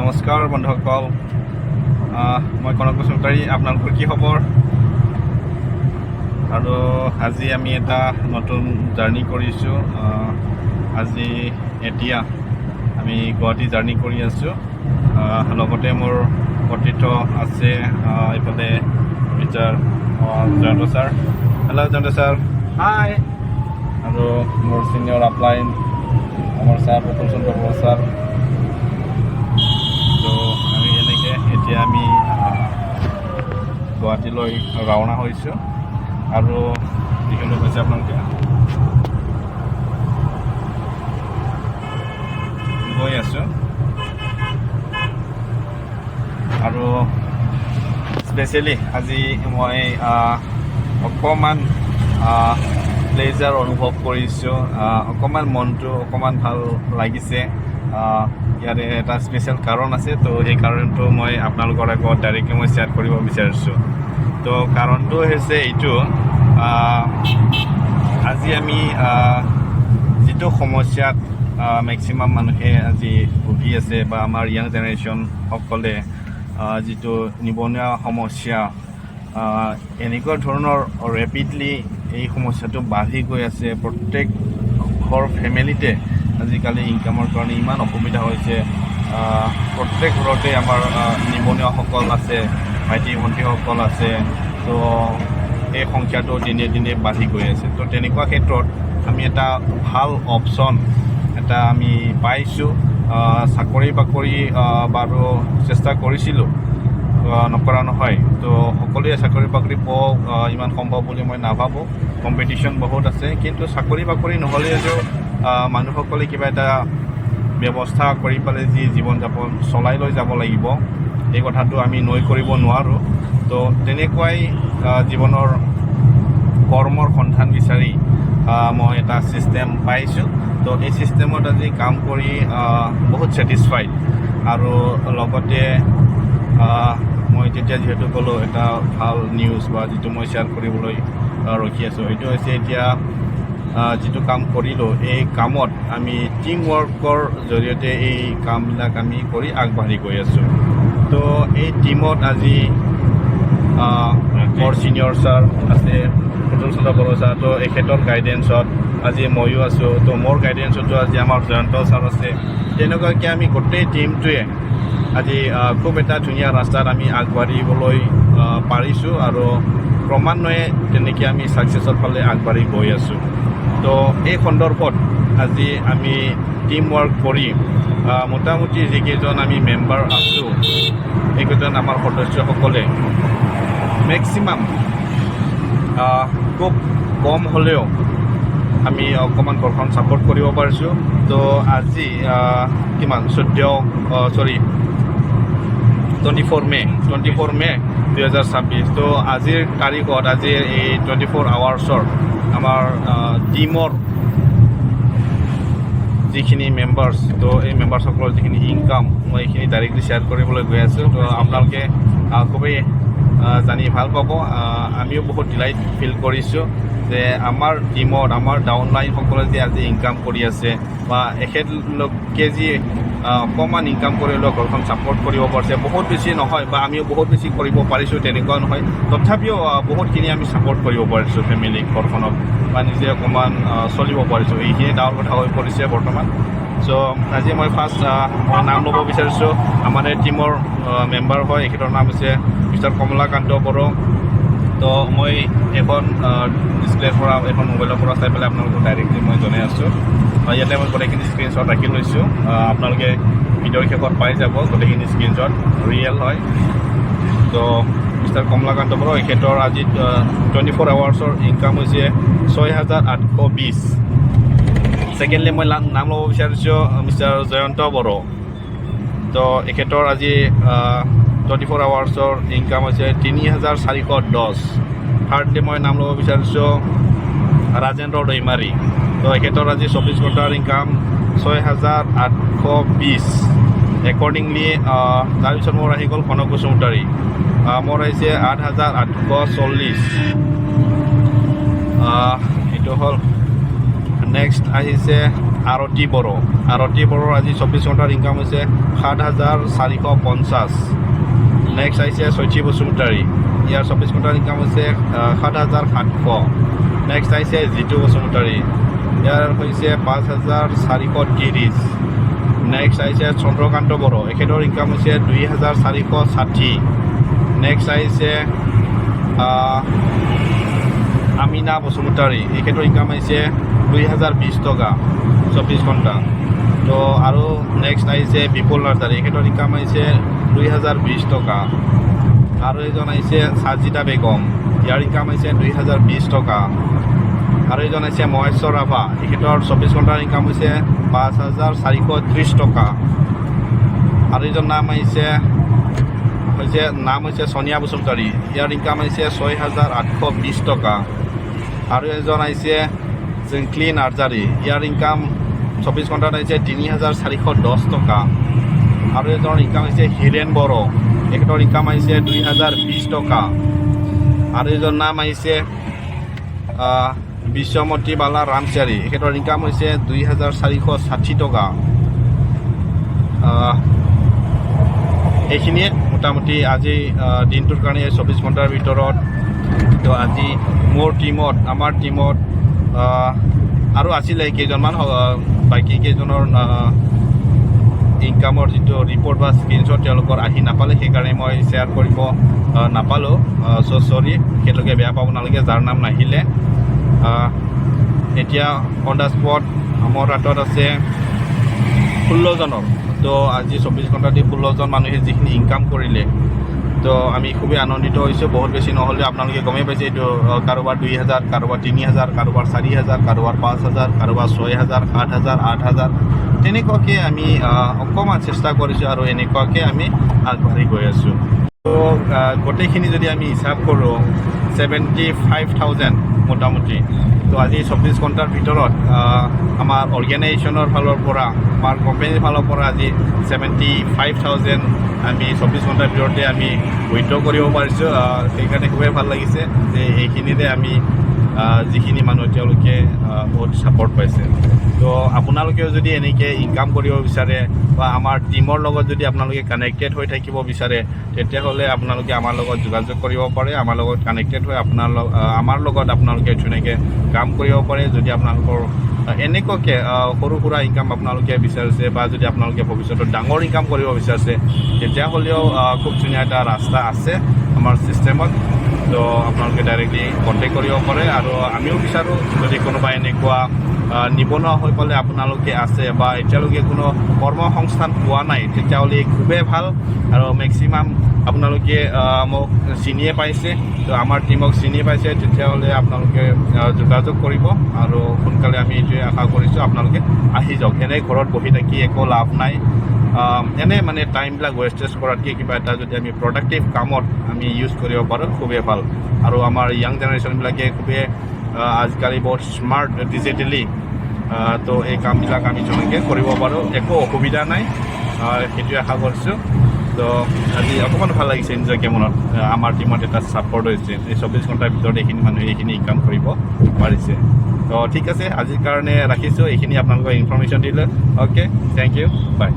নমস্কাৰ বন্ধুসকল, মই কনক বসুমতাৰী। আপোনালোকৰ কি খবৰ? আৰু আজি আমি এটা নতুন জাৰ্ণি কৰিছোঁ। এতিয়া আমি গুৱাহাটী জাৰ্ণি কৰি আছোঁ। লগতে মোৰ অতিথ আছে এইফালে mister Jayanta sir. Hello' Jayanta sir. Hi. আৰু মোৰ ছিনিয়ৰ আপলাইন আমাৰ ছাৰ প্ৰফুল চন্দ্ৰ বৰুৱা ছাৰ। তো আমি এনেকৈ এতিয়া আমি গুৱাহাটীলৈ ৰাওনা হৈছোঁ আৰু যিখিনি হৈছে আপোনালোকে গৈ আছোঁ। আৰু স্পেচিয়েলি আজি মই অকণমান প্লেজাৰ অনুভৱ কৰিছোঁ। অকণমান মনটো অকণমান ভাল লাগিছে। ইয়াৰে এটা স্পেচিয়েল কাৰণ আছে, তো সেই কাৰণটো মই আপোনালোকৰ আগত ডাইৰেক্টলি মই শ্বেয়াৰ কৰিব বিচাৰিছোঁ। তো কাৰণটো হৈছে এইটো, আজি আমি যিটো সমস্যাত মেক্সিমাম মানুহে আজি ভুগি আছে বা আমাৰ য়াং জেনেৰেশ্যনসকলে যিটো নিবনুৱা সমস্যা, এনেকুৱা ধৰণৰ ৰেপিডলি এই সমস্যাটো বাঢ়ি গৈ আছে। প্ৰত্যেক ঘৰ ফেমিলিতে আজিকালি ইনকামৰ কাৰণে ইমান অসুবিধা হৈছে। প্ৰত্যেক ঘৰতে আমাৰ নিবনুৱাসকল আছে, ভাইটি ভণ্টিসকল আছে। তো এই সংখ্যাটো দিনে দিনে বাঢ়ি গৈ আছে। তো তেনেকুৱা ক্ষেত্ৰত আমি এটা ভাল অপশ্যন এটা আমি পাইছোঁ। চাকৰি বাকৰি বাৰু চেষ্টা কৰিছিলোঁ, নকৰা নহয়। তো সকলোৱে চাকৰি বাকৰি পোৱাও ইমান সম্ভৱ বুলি মই নাভাবোঁ। কম্পিটিশ্যন বহুত আছে, কিন্তু চাকৰি বাকৰি নহ'লেও মানুহসকলে কিবা এটা ব্যৱস্থা কৰি পেলাই যি জীৱন যাপন চলাই লৈ যাব লাগিব, এই কথাটো আমি নৈ কৰিব নোৱাৰোঁ। তো তেনেকুৱাই জীৱনৰ কৰ্মৰ সন্ধান বিচাৰি মই এটা ছিষ্টেম পাইছোঁ। তো এই ছিষ্টেমত আজি কাম কৰি বহুত ছেটিছফাইড। আৰু লগতে মই তেতিয়া যিহেতু ক'লোঁ এটা ভাল নিউজ বা যিটো মই শ্বেয়াৰ কৰিবলৈ ৰখি আছোঁ, সেইটো হৈছে এতিয়া যিটো কাম কৰিলোঁ, এই কামত আমি টিম ৱৰ্কৰ জৰিয়তে এই কামবিলাক আমি কৰি আগবাঢ়ি গৈ আছোঁ। তো এই টিমত আজি মোৰ ছিনিয়ৰ ছাৰ আছে প্ৰফুল চন্দ্ৰ বৰুৱা ছাৰ। তো এখেতৰ গাইডেঞ্চত আজি ময়ো আছোঁ। তো মোৰ গাইডেঞ্চতো আজি আমাৰ জয়ন্ত ছাৰ আছে। তেনেকুৱাকৈ আমি গোটেই টিমটোৱে আজি খুব এটা ধুনীয়া ৰাস্তাত আমি আগবাঢ়িবলৈ পাৰিছোঁ আৰু ক্ৰমান্বয়ে তেনেকৈ আমি ছাকচেছৰ ফালে আগবাঢ়ি গৈ আছোঁ। তো এই সন্দৰ্ভত আজি আমি টিম ৱৰ্ক কৰি মোটামুটি যিকেইজন আমি মেম্বাৰ আছোঁ, এইকেইজন আমাৰ সদস্যসকলে মেক্সিমাম খুব কম হ'লেও আমি অকণমান ঘৰখন ছাপোৰ্ট কৰিব পাৰিছোঁ। তো আজি কিমান 24 মে 2026। তো আজিৰ তাৰিখত আজি এই 24 আৱাৰ্ছৰ আমাৰ টিমৰ যিখিনি মেম্বাৰ্ছ, তো এই মেম্বাৰ্ছসকলৰ যিখিনি ইনকাম মই এইখিনি ডাইৰেক্টলি শ্বেয়াৰ কৰিবলৈ গৈ আছোঁ। তো আপোনালোকে খুবেই জানি ভাল পাব। আমিও বহুত ডিলাইট ফিল কৰিছোঁ যে আমাৰ টিমত আমাৰ ডাউনলাইনসকলে যে আজি ইনকাম কৰি আছে বা এখেতলোকে যি অকণমান ইনকাম কৰিলেও ঘৰখন ছাপোৰ্ট কৰিব পাৰিছে। বহুত বেছি নহয় বা আমিও বহুত বেছি কৰিব পাৰিছোঁ তেনেকুৱা নহয়, তথাপিও বহুতখিনি আমি ছাপোৰ্ট কৰিব পাৰিছোঁ ফেমিলিক, ঘৰখনক, বা নিজে অকণমান চলিব পাৰিছোঁ। এইখিনি ডাঙৰ কথা হৈ পৰিছে বৰ্তমান। চ' আজি মই ফাৰ্ষ্ট মই নাম ল'ব বিচাৰিছোঁ। আমাৰ এই টিমৰ মেম্বাৰ হয়, এখেতৰ নাম হৈছে মিষ্টাৰ কমলাকান্ত বড়ো। তো মই এখন ডিছপ্লেৰ পৰা এখন মোবাইলৰ পৰা চাই পেলাই আপোনালোকক ডাইৰেক্টলি মই জনাই আছোঁ। ইয়াতে মই গোটেইখিনি স্ক্ৰীনশ্বট ৰাখি লৈছোঁ। আপোনালোকে ভিডিঅ'ৰ শেষত পাই যাব গোটেইখিনি স্ক্ৰীনশ্বট, ৰিয়েল হয়। তো মিষ্টাৰ কমলাকান্ত বড়ো, এখেতৰ আজি 24 আৱাৰ্ছৰ ইনকাম হৈছে 6,820। ছেকেণ্ডলি মই নাম ল'ব বিচাৰিছোঁ মিষ্টাৰ জয়ন্ত বড়ো। তো এখেতৰ আজি 24 আৱাৰ্ছৰ ইনকাম হৈছে 3,410। থাৰ্ডলি মই নাম ল'ব বিচাৰিছোঁ ৰাজেন্দ্ৰ দৈমাৰী। তো এখেতৰ আজি 24 ঘণ্টাৰ ইনকাম 6,820। একৰ্ডিংলি তাৰপিছত মোৰ আহি গ'ল কনক বসুমতাৰী, মোৰ আহিছে 8,840। এইটো হ'ল নেক্সট আহিছে আৰতি বড়ো আজি 24 ঘণ্টাৰ ইনকাম হৈছে 7,450। নেক্সট আহিছে শৈতী বসুমতাৰী, ইয়াৰ 24 ঘণ্টাৰ ইনকাম হৈছে 7,700। নেক্সট আহিছে জিতু বসুমতাৰী, ইয়াৰ হৈছে 5,430। নেক্সট আহিছে চন্দ্ৰকান্ত বড়ো, এখেতৰ ইনকাম হৈছে 2,460। নেক্সট আহিছে আমিনা বসুমতাৰী, এখেতৰ ইনকাম আহিছে 2,020 টকা 24 ঘণ্টা। তো আৰু নেক্সট আহিছে বিপুল নাৰ্জাৰী, এখেতৰ ইনকাম আহিছে 2,020 টকা। আৰু এজন আহিছে সাজিদা বেগম, ইয়াৰ ইনকাম আহিছে 2,020 টকা। আৰু এজন আহিছে মহেশ্বৰ ৰাভা, এখেতৰ 24 ঘণ্টাৰ ইনকাম হৈছে 5,430 টকা। আৰু এজন নাম হৈছে সোনিয়া বসুমতাৰী, ইয়াৰ ইনকাম আহিছে 6,820 টকা। আৰু এজন আহিছে জিংকলি নাৰ্জাৰী, ইয়াৰ ইনকাম 24 ঘণ্টাত আহিছে 3,410 টকা। আৰু এজনৰ ইনকাম হৈছে হীৰেণ বড়ো, এখেতৰ ইনকাম আহিছে 2,020 টকা। আৰু এজন নাম আহিছে বিশ্বমতী বালা ৰামচাৰী, এখেতৰ ইনকাম হৈছে 2,460 টকা। এইখিনিয়ে মোটামুটি আজি দিনটোৰ কাৰণে 24 ঘণ্টাৰ ভিতৰত। তো আজি আমাৰ টিমত আৰু আছিলে কেইজনমান, বাকী কেইজনৰ ইনকামৰ যিটো ৰিপৰ্ট বা স্ক্ৰীনশ্বট তেওঁলোকৰ আহি নাপালে, সেইকাৰণে মই শ্বেয়াৰ কৰিব নাপালোঁ। চ' চৰি, সেইটোকে বেয়া পাব নালাগে যাৰ নাম নাহিলে। এতিয়া অন দ্য স্পট মোৰ হাতত আছে 16জনৰ। তো আজি 24 ঘণ্টাতে 16জন মানুহে যিখিনি ইনকাম কৰিলে, তো আমি খুবেই আনন্দিত হৈছোঁ। বহুত বেছি নহ'লেও আপোনালোকে গমেই পাইছে, এইটো কাৰোবাৰ 2,000, কাৰোবাৰ 3,000, কাৰোবাৰ 4,000, কাৰোবাৰ 5,000, কাৰোবাৰ 6,000, 7,000, 8,000, তেনেকুৱাকৈ আমি অকণমান চেষ্টা কৰিছোঁ আৰু এনেকুৱাকৈ আমি আগবাঢ়ি গৈ আছোঁ। তো গোটেইখিনি যদি আমি হিচাপ কৰোঁ 75,000 মোটামুটি। তো আজি 24 ঘণ্টাৰ ভিতৰত আমাৰ অৰ্গেনাইজেশ্যনৰ ফালৰ পৰা, আমাৰ কোম্পানীৰ ফালৰ পৰা আজি 75,000 আমি 24 ঘণ্টাৰ ভিতৰতে আমি উইথড্ৰ কৰিব পাৰিছোঁ। সেইকাৰণে খুবেই ভাল লাগিছে যে এইখিনিতে আমি যিখিনি মানুহ তেওঁলোকে বহুত ছাপৰ্ট পাইছে। তো আপোনালোকেও যদি এনেকৈ ইনকাম কৰিব বিচাৰে বা আমাৰ টিমৰ লগত যদি আপোনালোকে কানেক্টেড হৈ থাকিব বিচাৰে, তেতিয়াহ'লে আপোনালোকে আমাৰ লগত যোগাযোগ কৰিব পাৰে। আমাৰ লগত কানেক্টেড হৈ আমাৰ লগত আপোনালোকে ধুনীয়াকৈ কাম কৰিব পাৰে। যদি আপোনালোকৰ এনেকুৱাকৈ সৰু সুৰা ইনকাম আপোনালোকে বিচাৰিছে বা যদি আপোনালোকে ভৱিষ্যতত ডাঙৰ ইনকাম কৰিব বিচাৰিছে, তেতিয়াহ'লেও খুব ধুনীয়া এটা ৰাস্তা আছে আমাৰ ছিষ্টেমত। তো আপোনালোকে ডাইৰেক্টলি কণ্টেক্ট কৰিব পাৰে। আৰু আমিও বিচাৰোঁ যদি কোনোবা এনেকুৱা নিবনুৱা হৈ পেলাই আপোনালোকে আছে বা এতিয়ালৈকে কোনো কৰ্মসংস্থান পোৱা নাই, তেতিয়াহ'লে খুবেই ভাল। আৰু মেক্সিমাম আপোনালোকে মোক চিনিয়ে পাইছে, তো আমাৰ টিমক চিনি পাইছে, তেতিয়াহ'লে আপোনালোকে যোগাযোগ কৰিব। আৰু সোনকালে আমি এইটোৱে আশা কৰিছোঁ আপোনালোকে আহি যাওক। এনেই ঘৰত বহি থাকি একো লাভ নাই। এনে মানে টাইমবিলাক ৱেষ্টেজ কৰাতকৈ কিবা এটা যদি আমি প্ৰডাক্টিভ কামত আমি ইউজ কৰিব পাৰোঁ, খুবেই ভাল। আৰু আমাৰ য়াং জেনেৰেশ্যনবিলাকে খুবেই আজিকালি বহুত স্মাৰ্ট ডিজিটেলি, তো এই কামবিলাক আমি যেনেকৈ কৰিব পাৰোঁ, একো অসুবিধা নাই, সেইটোৱে আশা কৰিছোঁ। তো আজি অকণমান ভাল লাগিছে নিজকে মনত, আমাৰ টিমত এটা ছাপৰ্ট হৈছে। এই 24 ঘণ্টাৰ ভিতৰত এইখিনি মানুহে এইখিনি ইনকাম কৰিব পাৰিছে। তো ঠিক আছে, আজিৰ কাৰণে ৰাখিছোঁ। এইখিনি আপোনালোকক ইনফৰ্মেশ্যন দিলে। অ'কে, থেংক ইউ, বাই।